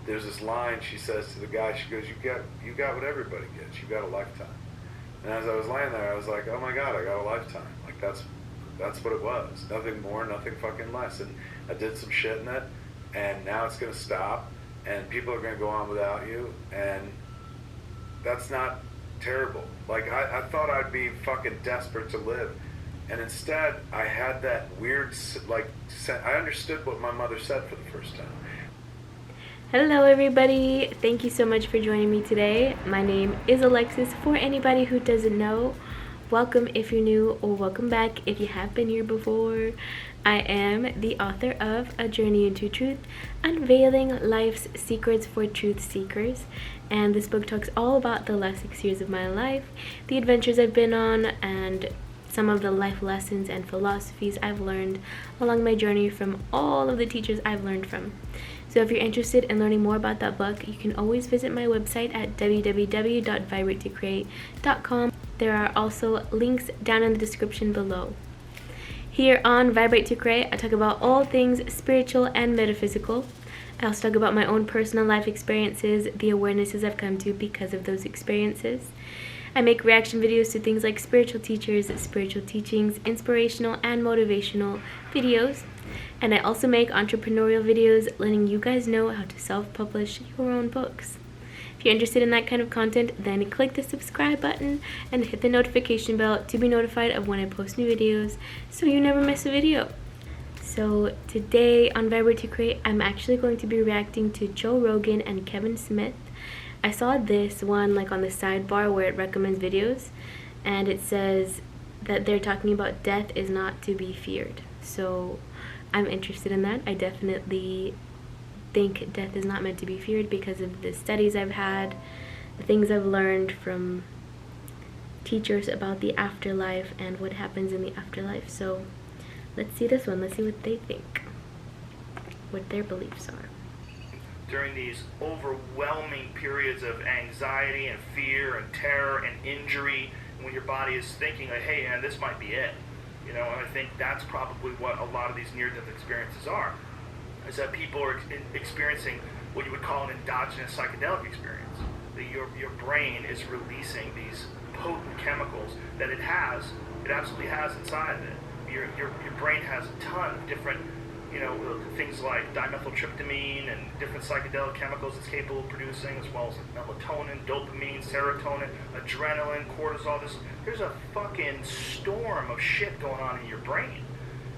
there's this line she says to the guy. She goes, you got what everybody gets. You got a lifetime. And as I was laying there, I was like, oh my God, I got a lifetime. Like that's what it was. Nothing more, nothing fucking less. And I did some shit in it, and now it's gonna stop, and people are gonna go on without you, and that's not terrible. Like I thought I'd be fucking desperate to live, and instead I had that weird I understood what my mother said for the first time. Hello everybody, thank you so much for joining me today. My name is Alexis, for anybody who doesn't know. Welcome if you're new, or welcome back if you have been here before. I am the author of A Journey into Truth, Unveiling Life's Secrets for Truth Seekers. And this book talks all about the last 6 years of my life, the adventures I've been on, and some of the life lessons and philosophies I've learned along my journey from all of the teachers I've learned from. So if you're interested in learning more about that book, you can always visit my website at www.vibratecreate.com. There are also links down in the description below. Here on Vibrate to Create, I talk about all things spiritual and metaphysical. I also talk about my own personal life experiences, the awarenesses I've come to because of those experiences. I make reaction videos to things like spiritual teachers, spiritual teachings, inspirational and motivational videos. And I also make entrepreneurial videos letting you guys know how to self-publish your own books. If you're interested in that kind of content, then click the subscribe button and hit the notification bell to be notified of when I post new videos so you never miss a video. So today on Vibrate to Create, I'm actually going to be reacting to Joe Rogan and Kevin Smith. I saw this one like on the sidebar where it recommends videos, and it says that they're talking about death is not to be feared. So I'm interested in that. I definitely think death is not meant to be feared because of the studies I've had, the things I've learned from teachers about the afterlife and what happens in the afterlife. So let's see this one. Let's see what they think, what their beliefs are. During these overwhelming periods of anxiety and fear and terror and injury, when your body is thinking like, hey, man, this might be it. You know, and I think that's probably what a lot of these near-death experiences are, is that people are experiencing what you would call an endogenous psychedelic experience. That your brain is releasing these potent chemicals that it absolutely has inside of it. Your brain has a ton of different, things like dimethyltryptamine and different psychedelic chemicals it's capable of producing, as well as melatonin, dopamine, serotonin, adrenaline, cortisol. There's a fucking storm of shit going on in your brain.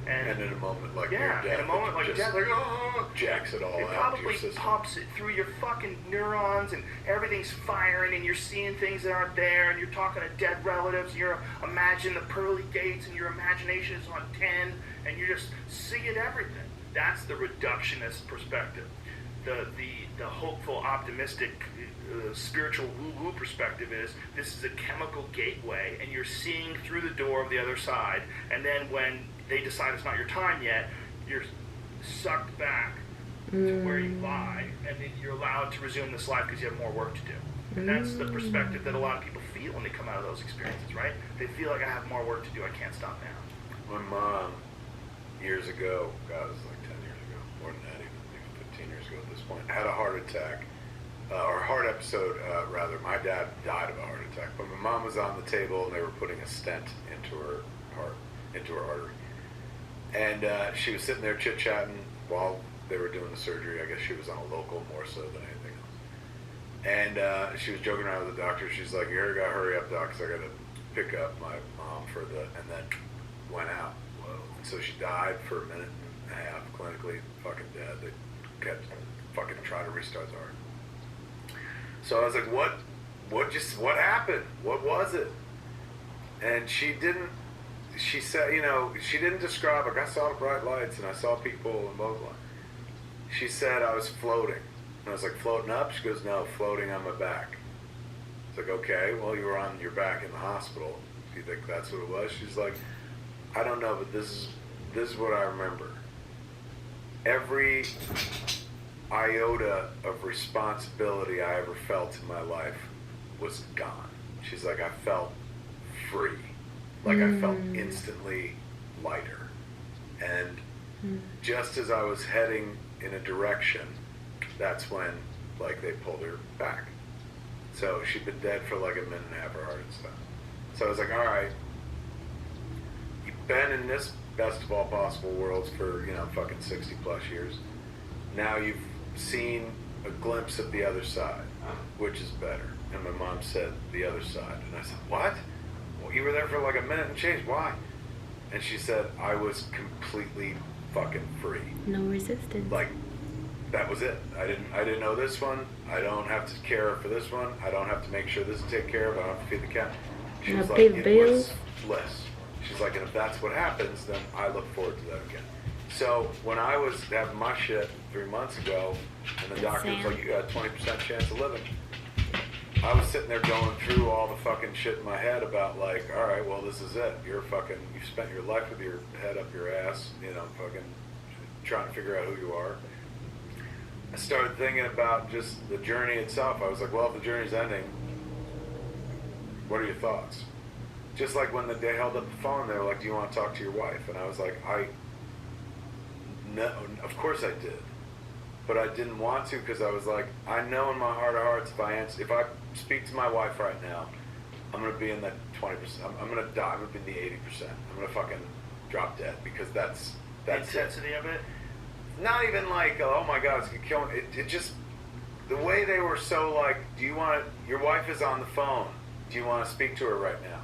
And in a moment like death, like oh, jacks it all it out. Probably pumps it through your fucking neurons, and everything's firing, and you're seeing things that aren't there, and you're talking to dead relatives, and you're imagining the pearly gates, and your imagination is on 10, and you're just seeing everything. That's the reductionist perspective. The hopeful, optimistic, spiritual woo-woo perspective is this is a chemical gateway, and you're seeing through the door of the other side, and then when they decide it's not your time yet, you're sucked back to where you lie, and then you're allowed to resume this life because you have more work to do. And that's the perspective that a lot of people feel when they come out of those experiences, right? They feel like I have more work to do, I can't stop now. My mom, years ago, God, it was like 10 years ago, more than that, even 15 years ago at this point, had a heart attack, or heart episode, rather. My dad died of a heart attack, but my mom was on the table and they were putting a stent into her heart, into her artery. And she was sitting there chit-chatting while they were doing the surgery. I guess she was on a local more so than anything else. And she was joking around with the doctor. She's like, you gotta hurry up, doc, because I gotta pick up my mom and then went out. Whoa. And so she died for a minute and a half, clinically fucking dead. They kept fucking trying to restart the heart. So I was like, what happened? What was it? And she said, she didn't describe, like, I saw the bright lights and I saw people and blah, blah, blah. She said I was floating. And I was like, floating up? She goes, no, floating on my back. It's like, okay, well, you were on your back in the hospital. Do you think that's what it was? She's like, I don't know, but this is what I remember. Every iota of responsibility I ever felt in my life was gone. She's like, I felt free. Like I felt instantly lighter. And just as I was heading in a direction, that's when, like, they pulled her back. So she'd been dead for like a minute and a half, her heart and stuff. So I was like, all right, you've been in this best of all possible worlds for, fucking 60 plus years. Now you've seen a glimpse of the other side, which is better. And my mom said, the other side. And I said, what? Well, you were there for like a minute and change. Why? And she said, I was completely fucking free. No resistance. Like, that was it. I didn't know this one. I don't have to care for this one. I don't have to make sure this is taken care of. I don't have to feed the cat. She was like, it was bliss. She's like, and if that's what happens, then I look forward to that again. So when I was having my shit 3 months ago, and the doctor was like, you got a 20% chance of living, I was sitting there going through all the fucking shit in my head about like, all right, well, this is it. You spent your life with your head up your ass, fucking trying to figure out who you are. I started thinking about just the journey itself. I was like, well, if the journey's ending, what are your thoughts? Just like when they held up the phone, they were like, do you want to talk to your wife? And I was like, no, of course I did. But I didn't want to because I was like, I know in my heart of hearts, if I speak to my wife right now, I'm going to be in that 20%. I'm going to die. I'm going to be in the 80%. I'm going to fucking drop dead because that's the intensity of it? Not even like, oh my God, it's going to kill me. It just, the way they were so like, your wife is on the phone. Do you want to speak to her right now?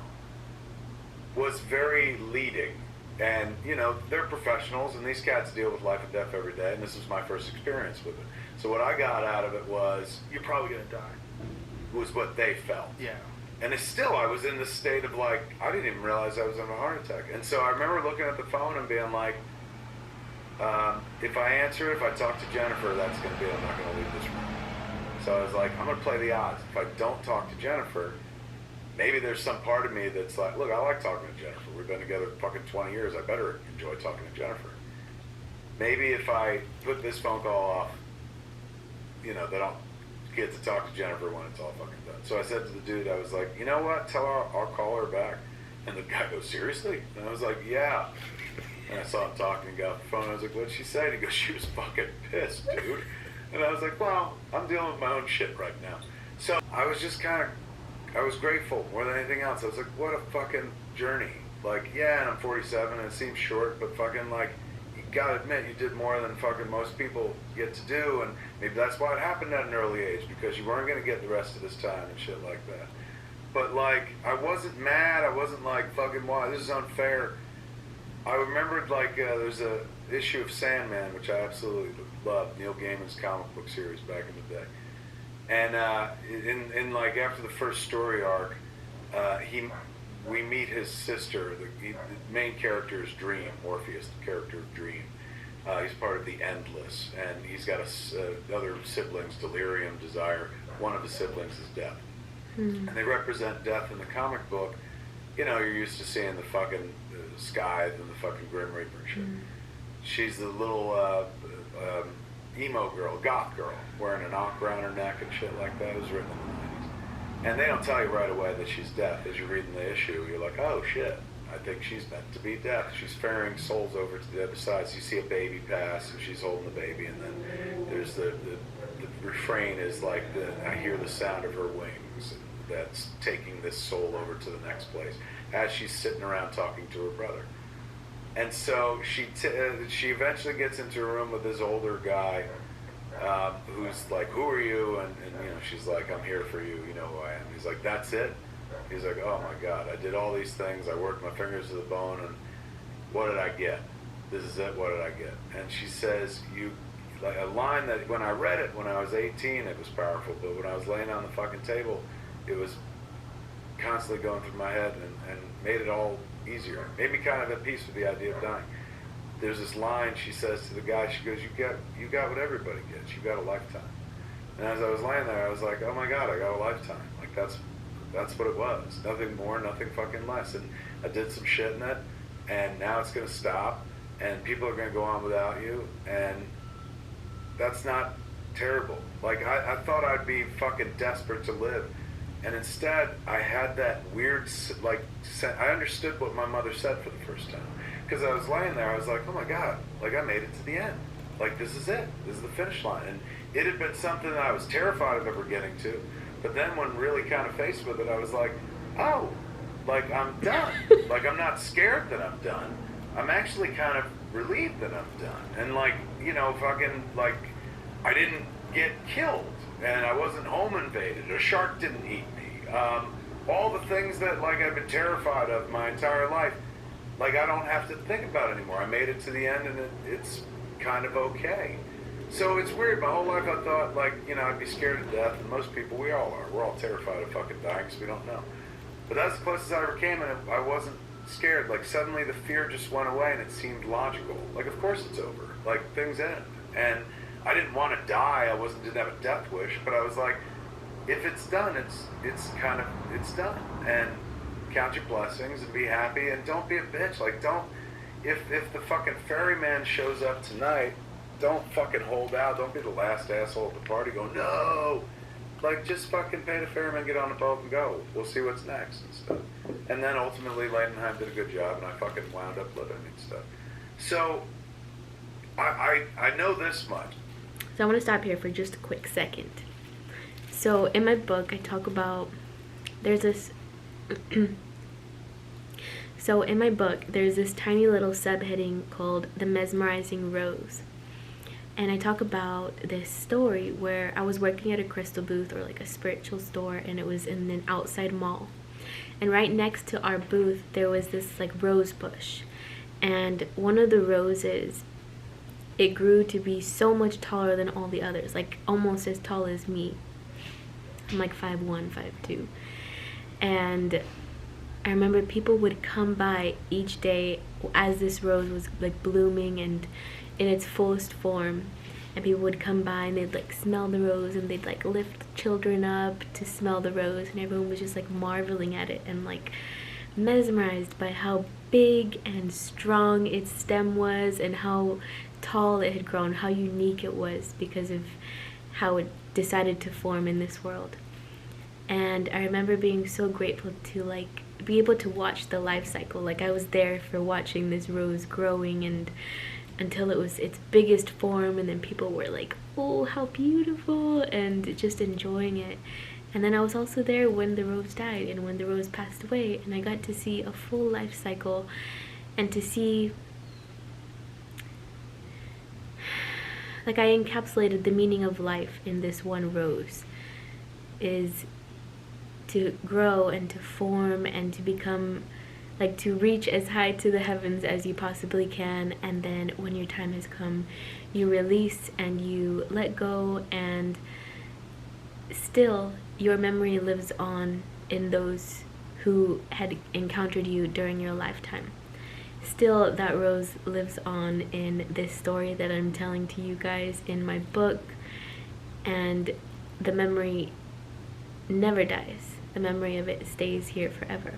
Was very leading. And, they're professionals, and these cats deal with life and death every day, and this was my first experience with it. So what I got out of it was, you're probably going to die. Was what they felt. Yeah. And I was in this state of like, I didn't even realize I was in a heart attack. And so I remember looking at the phone and being like, if I answer it, if I talk to Jennifer, that's going to be it. I'm not going to leave this room. So I was like, I'm going to play the odds. If I don't talk to Jennifer, maybe there's some part of me that's like, look, I like talking to Jennifer. We've been together fucking 20 years. I better enjoy talking to Jennifer. Maybe if I put this phone call off, then I'll get to talk to Jennifer when it's all fucking done. So I said to the dude, I was like, you know what? Tell her I'll call her back. And the guy goes, seriously? And I was like, yeah. And I saw him talking and got off the phone. I was like, what'd she say? And he goes, she was fucking pissed, dude. And I was like, well, I'm dealing with my own shit right now. So I was just I was grateful more than anything else. I was like, what a fucking journey. Like, yeah, and I'm 47 and it seems short, but fucking like, you gotta admit you did more than fucking most people get to do, and maybe that's why it happened at an early age, because you weren't gonna get the rest of this time and shit like that. But like, I wasn't mad, I wasn't like, fucking, why, this is unfair. I remembered like, there's a issue of Sandman, which I absolutely loved, Neil Gaiman's comic book series back in the day. And in like after the first story arc, we meet his sister. The main character is Dream, Morpheus, the character of Dream. He's part of the Endless, and he's got other siblings, Delirium, Desire. One of his siblings is Death, and they represent Death in the comic book. You're used to seeing the fucking Scythe and the fucking Grim Reaper and shit. She's the little emo girl, goth girl, wearing an ankh around her neck and shit like that. It was written in the 90s. And they don't tell you right away that she's Death. As you're reading the issue, you're like, oh shit, I think she's meant to be Death. She's ferrying souls over to the other side. So you see a baby pass, and she's holding the baby, and then there's the refrain is like, I hear the sound of her wings, and that's taking this soul over to the next place, as she's sitting around talking to her brother. And so she eventually gets into a room with this older guy who's like, who are you? And she's like, I'm here for you. You know who I am. He's like, that's it? He's like, oh my God, I did all these things. I worked my fingers to the bone, and what did I get? This is it. What did I get? And she says, like a line that when I read it when I was 18, it was powerful. But when I was laying on the fucking table, it was constantly going through my head and made it all easier. Made me kind of at peace with the idea of dying. There's this line she says to the guy. She goes, "You got what everybody gets. You got a lifetime." And as I was laying there, I was like, "Oh my God, I got a lifetime." Like that's what it was. Nothing more, nothing fucking less. And I did some shit in it, and now it's gonna stop, and people are gonna go on without you, and that's not terrible. Like I thought I'd be fucking desperate to live. And instead, I had that weird, like, I understood what my mother said for the first time. Because I was laying there, I was like, oh my God, like I made it to the end. Like, this is it. This is the finish line. And it had been something that I was terrified of ever getting to. But then when really kind of faced with it, I was like, oh, like, I'm done. Like, I'm not scared that I'm done. I'm actually kind of relieved that I'm done. And, like, you know, fucking, like, I didn't get killed. And I wasn't home invaded. A shark didn't eat me. All the things that, like, I've been terrified of my entire life, like, I don't have to think about anymore. I made it to the end, and it's kind of okay. So it's weird. My whole life I thought, like, you know, I'd be scared to death, and most people, we all are. We're all terrified of fucking dying because we don't know. But that's the closest I ever came, and I wasn't scared. Like, suddenly the fear just went away, and it seemed logical. Like, of course it's over. Like, things end. And I didn't want to die. I didn't have a death wish, but I was like, if it's done, it's done. And count your blessings and be happy, and don't be a bitch. Like, don't, if the fucking ferryman shows up tonight, don't fucking hold out. Don't be the last asshole at the party going, no. Like, just fucking pay the ferryman, get on the boat and go. We'll see what's next and stuff. And then ultimately Leidenheim did a good job, and I fucking wound up living and stuff. So I know this much. So I want to stop here for just a quick second. So in my book, I talk about, there's this so in my book, there's this tiny little subheading called The Mesmerizing Rose. And I talk about this story where I was working at a crystal booth, or like a spiritual store, and it was in an outside mall. And right next to our booth, there was this like rose bush. And one of the roses, it grew to be so much taller than all the others, like almost as tall as me. I'm like 5'1", 5'2". And I remember people would come by each day as this rose was like blooming and in its fullest form, and people would come by and they'd like smell the rose, and they'd like lift children up to smell the rose, and everyone was just like marveling at it and like mesmerized by how big and strong its stem was and how tall it had grown, how unique it was because of how it decided to form in this world. And I remember being so grateful to like be able to watch the life cycle. Like, I was there for watching this rose growing and until it was its biggest form, and then people were like, oh, how beautiful, and just enjoying it. And then I was also there when the rose died and when the rose passed away, and I got to see a full life cycle and to see, like, I encapsulated the meaning of life in this one rose, is to grow and to form and to become, like, to reach as high to the heavens as you possibly can, and then when your time has come, you release and you let go, and still your memory lives on in those who had encountered you during your lifetime. Still, that rose lives on in this story that I'm telling to you guys in my book, and the memory never dies. The memory of it stays here forever.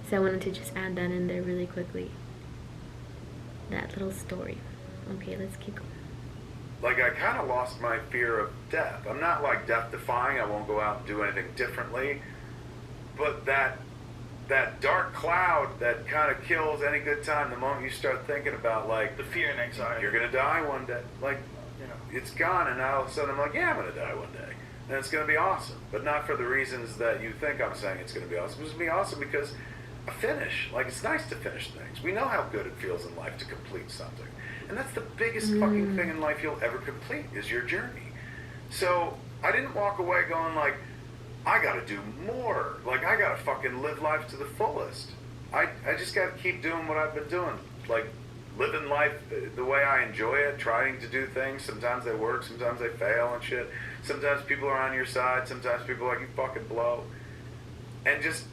So I wanted to just add that in there really quickly. That little story. Okay, let's keep going. Like, I kind of lost my fear of death. I'm not like death defying. I won't go out and do anything differently. But that dark cloud that kind of kills any good time, the moment you start thinking about, like, The fear and anxiety. you're gonna die one day, like, You know. it's gone, and now all of a sudden I'm like, yeah, I'm gonna die one day, and it's gonna be awesome, but not for the reasons that you think I'm saying it's gonna be awesome. It's gonna be awesome because a finish. Like, it's nice to finish things. We know how good it feels in life to complete something, and that's the biggest fucking thing in life you'll ever complete, is your journey. So I didn't walk away going like, I gotta do more. Like, I gotta fucking live life to the fullest. I just gotta keep doing what I've been doing. Like, living life the way I enjoy it, trying to do things. Sometimes they work, sometimes they fail and shit. Sometimes people are on your side, sometimes people are like, you fucking blow. And just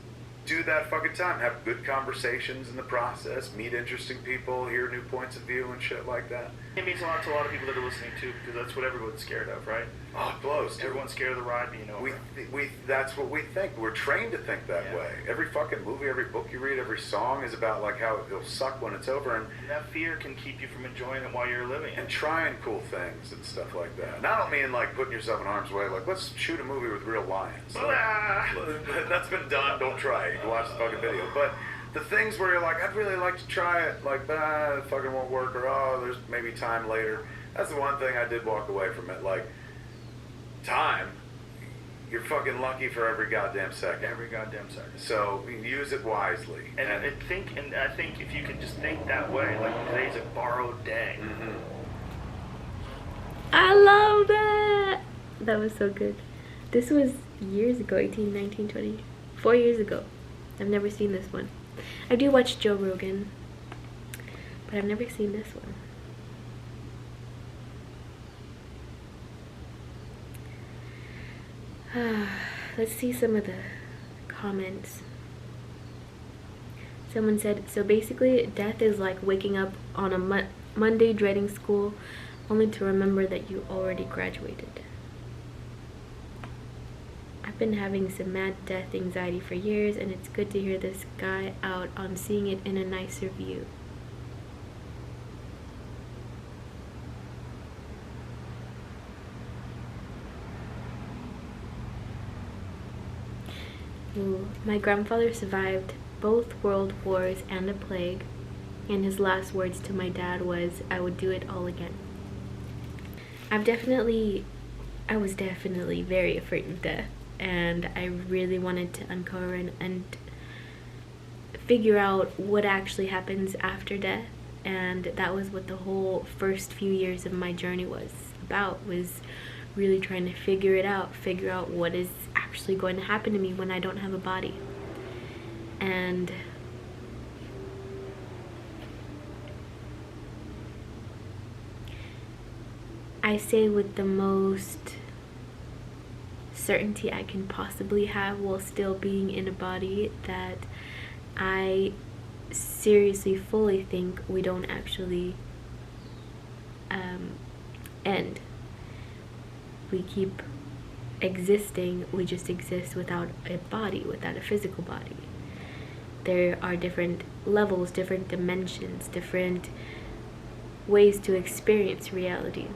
do that fucking time. Have good conversations in the process, meet interesting people, hear new points of view and shit like that. It means a lot to a lot of people that are listening too, because that's what everyone's scared of, right? Oh, it blows, dude. Everyone's scared of the ride being over. We that's what we think. We're trained to think that way. Every fucking movie, every book you read, every song is about like how it'll suck when it's over, and that fear can keep you from enjoying it while you're living it. and trying cool things and stuff like that. And I don't mean like putting yourself in harm's way. Like, let's shoot a movie with real lions. Like, that's been done. Don't try it. You can watch the fucking video. But the things where you're like, I'd really like to try it, like, it fucking won't work, or oh, there's maybe time later. That's the one thing I did walk away from it. Like, time, you're fucking lucky for every goddamn second. Every goddamn second. So use it wisely. And I think if you can just think that way, like today's a borrowed day. Mm-hmm. I love that. That was so good. This was years ago, 18, 19, 20, 4 years ago. I've never seen this one. I do watch Joe Rogan, but I've never seen this one. Let's see some of the comments. Someone said, so basically death is like waking up on a Monday dreading school only to remember that you already graduated. I've been having some mad death anxiety for years, and it's good to hear this guy out on seeing it in a nicer view. Ooh, my grandfather survived both world wars and a plague, and his last words to my dad was, I would do it all again. I was definitely very afraid of death, and I really wanted to uncover and figure out what actually happens after death, and that was what the whole first few years of my journey was about, was really trying to figure out what is actually going to happen to me when I don't have a body. And I say with the most certainty I can possibly have while still being in a body that I seriously fully think we don't actually end. We keep existing, we just exist without a body, without a physical body. There are different levels, different dimensions, different ways to experience reality.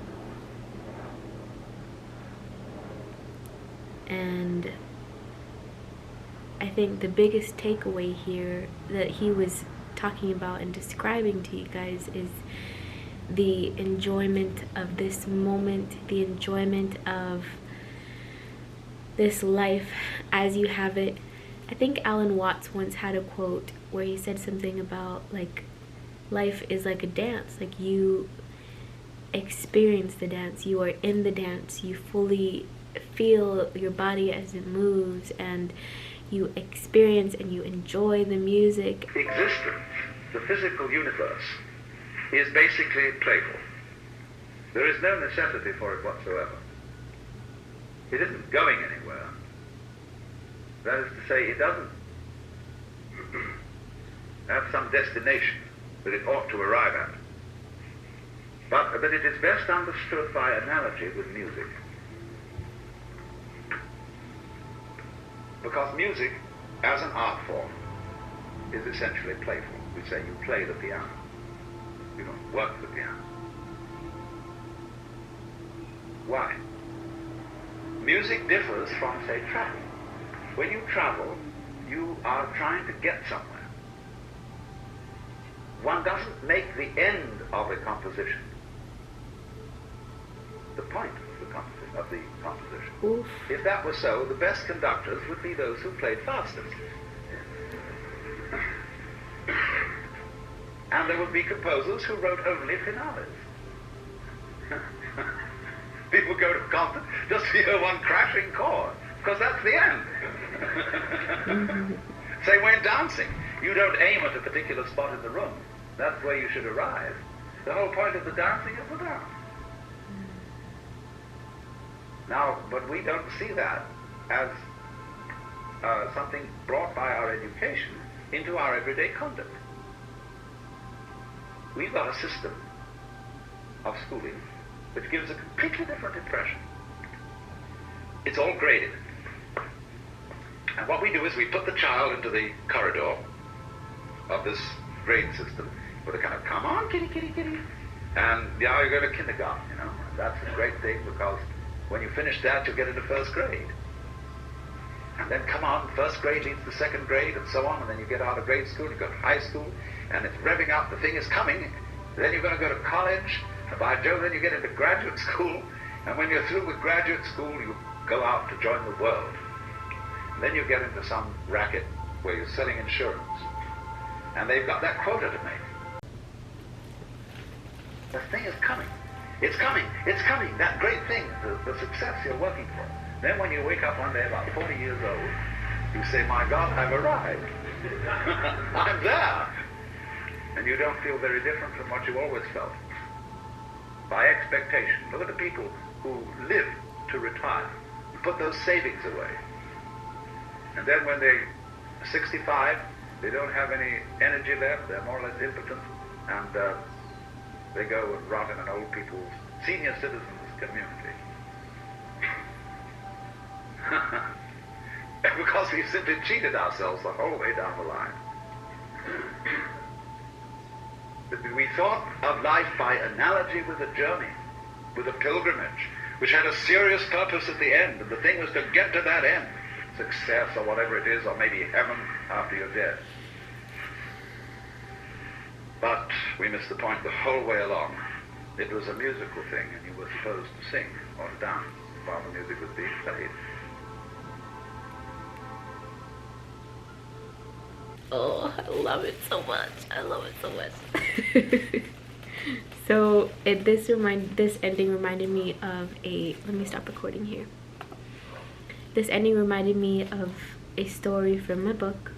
And I think the biggest takeaway here that he was talking about and describing to you guys is the enjoyment of this moment, the enjoyment of this life as you have it. I think Alan Watts once had a quote where he said something about like life is like a dance, like you experience the dance, you are in the dance, you fully feel your body as it moves, and you experience and you enjoy the music. Existence, the physical universe, is basically playful. There is no necessity for it whatsoever. It isn't going anywhere. That is to say, it doesn't have some destination that it ought to arrive at. But it is best understood by analogy with music. Because music, as an art form, is essentially playful. We say you play the piano. You don't work the piano. Why? Music differs from, say, travel. When you travel, you are trying to get somewhere. One doesn't make the end of a composition the point of the composition. Oof. If that were so, the best conductors would be those who played fastest. And there would be composers who wrote only finales. People go to concert just to hear one crashing chord, because that's the end. Same way in dancing. You don't aim at a particular spot in the room. That's where you should arrive. The whole point of the dancing is the dance. Now, but we don't see that as something brought by our education into our everyday conduct. We've got a system of schooling which gives a completely different impression. It's all graded. And what we do is we put the child into the corridor of this grade system with a kind of, come on, kitty, kitty, kitty. And now you go to kindergarten, you know. And that's a great thing, because when you finish that, you'll get into first grade. And then come on, first grade leads to second grade, and so on, and then you get out of grade school, you go to high school, and it's revving up, the thing is coming. Then you're going to go to college, and by Jove, then you get into graduate school, and when you're through with graduate school, you go out to join the world. And then you get into some racket where you're selling insurance, and they've got that quota to make. The thing is coming. It's coming. It's coming. That great thing, the success you're working for. Then when you wake up one day about 40 years old, you say, my God, I've arrived. I'm there. And you don't feel very different from what you always felt. By expectation. Look at the people who live to retire. You put those savings away. And then when they're 65, they don't have any energy left. They're more or less impotent. And they go and rot in an old people's senior citizens community. Because we simply cheated ourselves the whole way down the line. We thought of life by analogy with a journey, with a pilgrimage, which had a serious purpose at the end, and the thing was to get to that end, success or whatever it is, or maybe heaven after you're dead. But we missed the point the whole way along. It was a musical thing, and you were supposed to sing or dance while the music was being played. Oh, I love it so much. I love it so much. So this ending reminded me of let me stop recording here. This ending reminded me of a story from my book,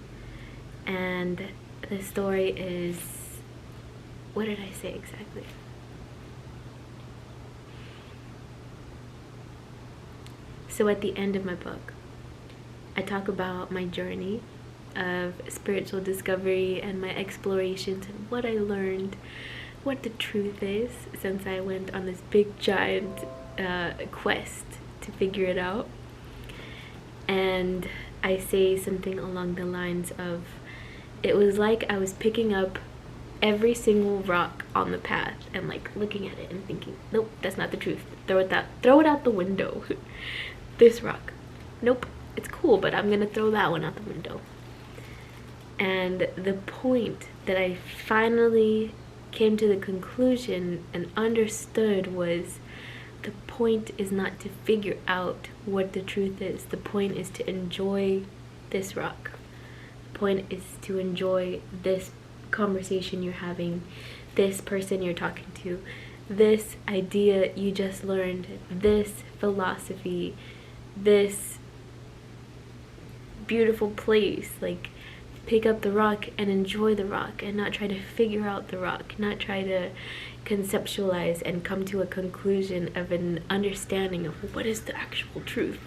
and the story is, what did I say exactly? So at the end of my book, I talk about my journey of spiritual discovery and my explorations and what I learned, what the truth is, since I went on this big giant quest to figure it out. And I say something along the lines of, it was like I was picking up every single rock on the path and like looking at it and thinking, nope, that's not the truth, throw it out the window. This rock, nope, it's cool, but I'm gonna throw that one out the window. And the point that I finally came to the conclusion and understood was, the point is not to figure out what the truth is. The point is to enjoy this rock. The point is to enjoy this conversation you're having, this person you're talking to, this idea you just learned, this philosophy, this beautiful place. Like, pick up the rock and enjoy the rock, and not try to figure out the rock, not try to conceptualize and come to a conclusion of an understanding of what is the actual truth.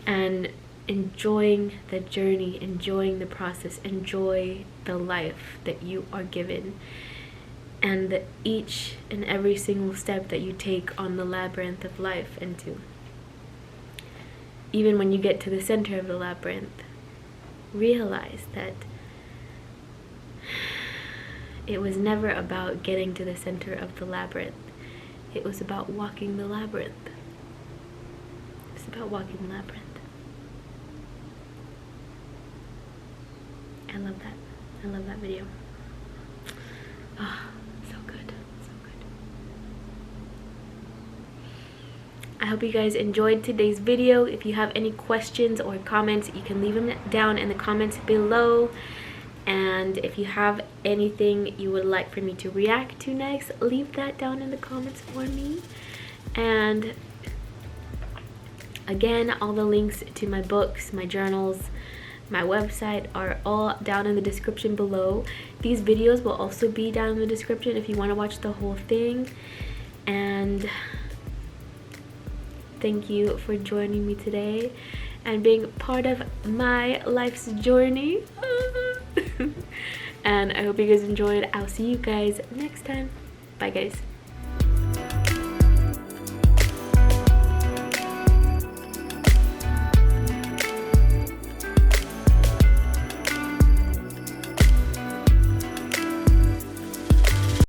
And enjoying the journey, enjoying the process, enjoy the life that you are given, and that each and every single step that you take on the labyrinth of life into. Even when you get to the center of the labyrinth, realize that it was never about getting to the center of the labyrinth. It was about walking the labyrinth. It's about walking the labyrinth. I love that. I love that video. Ah, so good. So good. I hope you guys enjoyed today's video. If you have any questions or comments, you can leave them down in the comments below. And if you have anything you would like for me to react to next, leave that down in the comments for me. And again, all the links to my books, my journals, my website are all down in the description below. These videos will also be down in the description if you want to watch the whole thing. And thank you for joining me today and being part of my life's journey. And I hope you guys enjoyed. I'll see you guys next time. Bye guys.